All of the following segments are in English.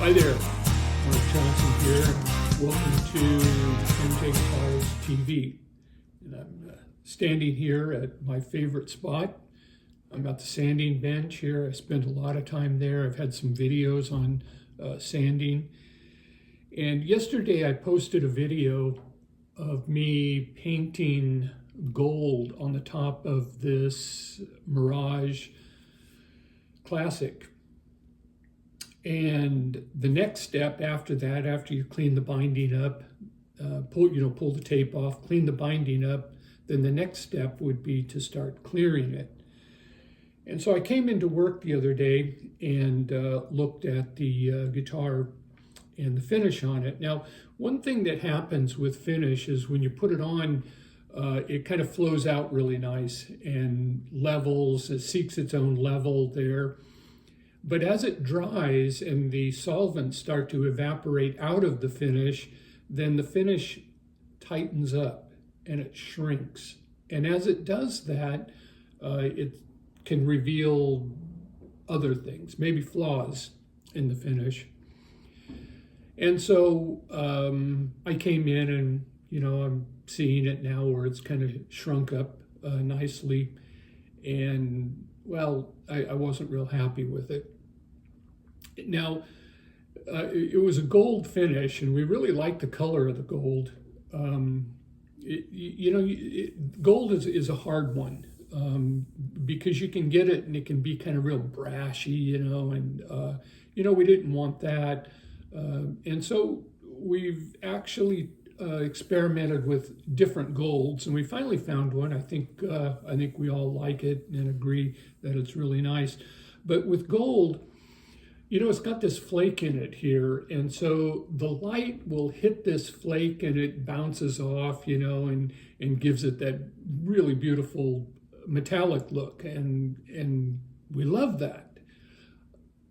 Hi there, Mark Johnson here. Welcome to MJ Guitars TV. And I'm standing here at my favorite spot. I'm at the sanding bench here. I spent a lot of time there. I've had some videos on sanding. And yesterday I posted a video of me painting gold on the top of this Mirage Classic. And the next step after that, after you clean the binding up, pull the tape off, clean the binding up, then the next step would be to start clearing it. And so I came into work the other day and looked at the guitar and the finish on it. Now, one thing that happens with finish is when you put it on, it kind of flows out really nice and levels, it seeks its own level there. But as it dries and the solvents start to evaporate out of the finish, then the finish tightens up and it shrinks. And as it does that, it can reveal other things, maybe flaws in the finish. And so I came in and, I'm seeing it now where it's kind of shrunk up nicely. And, well, I wasn't real happy with it. Now, it was a gold finish, and we really liked the color of the gold. Gold is a hard one because you can get it, and it can be kind of real brashy, and we didn't want that. And so we've actually experimented with different golds, and we finally found one. I think we all like it and agree that it's really nice. But with gold, it's got this flake in it here, and so the light will hit this flake and it bounces off, and gives it that really beautiful metallic look, and we love that.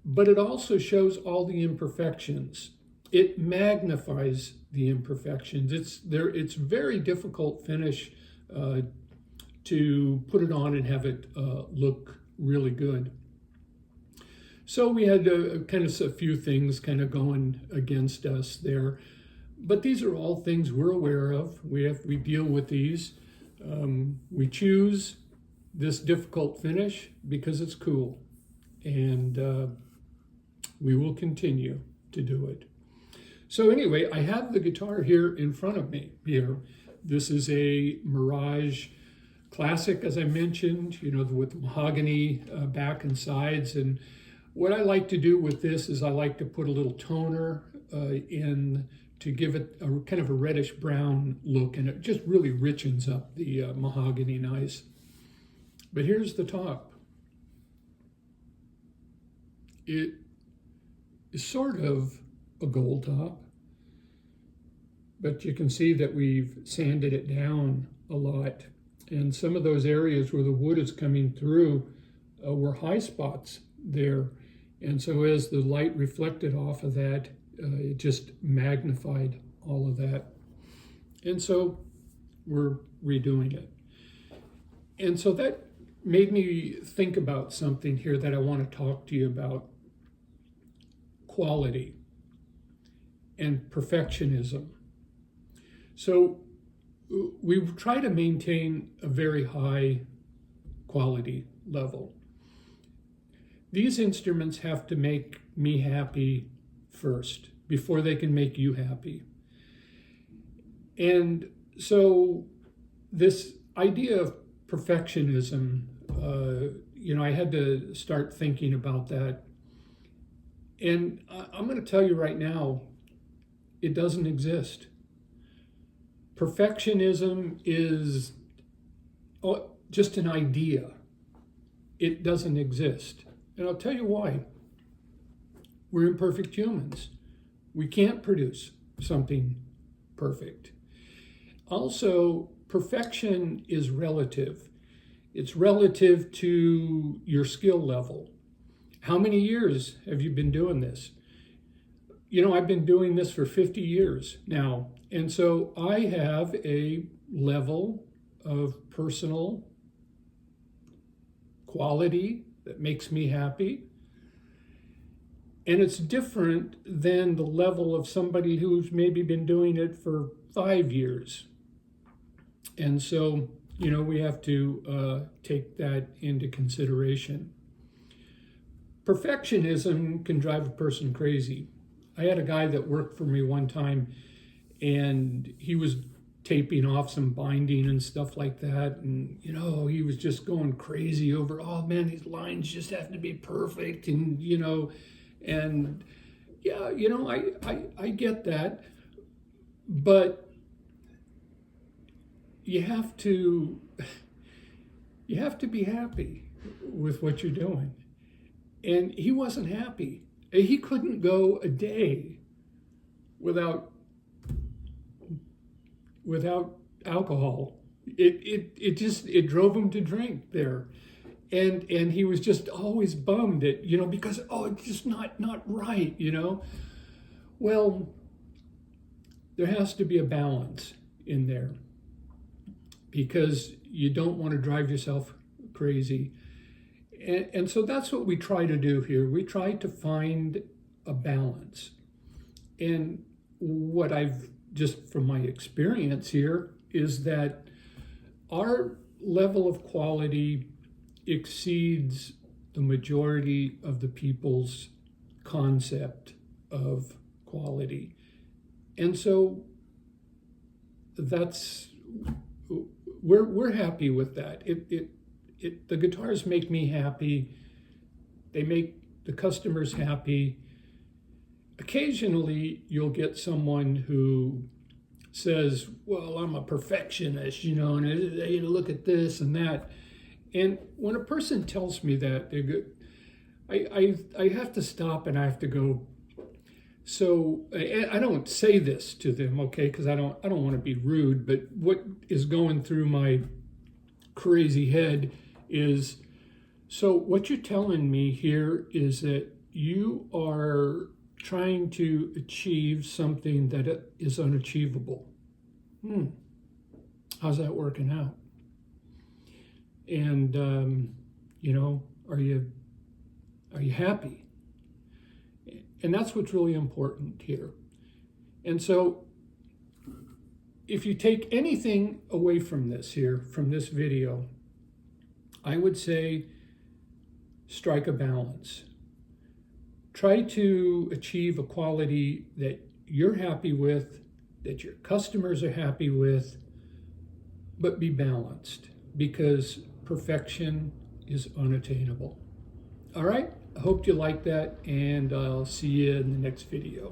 But it also shows all the imperfections. It magnifies the imperfections. It's very difficult finish to put it on and have it look really good. So we had kind of a few things kind of going against us there, but these are all things we're aware of. We deal with these. We choose this difficult finish because it's cool, and we will continue to do it. So anyway, I have the guitar here in front of me here. This is a Mirage Classic, as I mentioned, with mahogany back and sides. And what I like to do with this is I like to put a little toner in to give it a kind of a reddish brown look, and it just really richens up the mahogany nice. But here's the top. It is sort of a gold top, but you can see that we've sanded it down a lot, and some of those areas where the wood is coming through were high spots there, and so as the light reflected off of that, it just magnified all of that, and so we're redoing it. And so that made me think about something here that I want to talk to you about: quality and perfectionism. So we try to maintain a very high quality level. These instruments have to make me happy first before they can make you happy. And so this idea of perfectionism, I had to start thinking about that. And I'm going to tell you right now, it doesn't exist. Perfectionism is just an idea. It doesn't exist. And I'll tell you why. We're imperfect humans. We can't produce something perfect. Also, perfection is relative. It's relative to your skill level. How many years have you been doing this? I've been doing this for 50 years now. And so I have a level of personal quality that makes me happy. And it's different than the level of somebody who's maybe been doing it for 5 years. And so, we have to take that into consideration. Perfectionism can drive a person crazy. I had a guy that worked for me one time, and he was taping off some binding and stuff like that. And, he was just going crazy over, oh man, these lines just have to be perfect. And, and yeah, I get that. But you have to be happy with what you're doing. And he wasn't happy. He couldn't go a day without alcohol. It drove him to drink there. And he was just always bummed at, because, it's just not right, Well, there has to be a balance in there, because you don't want to drive yourself crazy. And so that's what we try to do here. We try to find a balance. And what I've, just from my experience here, is that our level of quality exceeds the majority of the people's concept of quality. And so we're happy with that. The guitars make me happy. They make the customers happy. Occasionally, you'll get someone who says, well, I'm a perfectionist, and hey, look at this and that. And when a person tells me that, I have to stop and I have to go, so I don't say this to them, okay, because I don't want to be rude, but what is going through my crazy head is, so what you're telling me here is that you are trying to achieve something that is unachievable. How's that working out? And are you happy? And that's what's really important here. And so if you take anything away from this video, I would say strike a balance. Try to achieve a quality that you're happy with, that your customers are happy with, but be balanced, because perfection is unattainable. All right, I hope you like that, and I'll see you in the next video.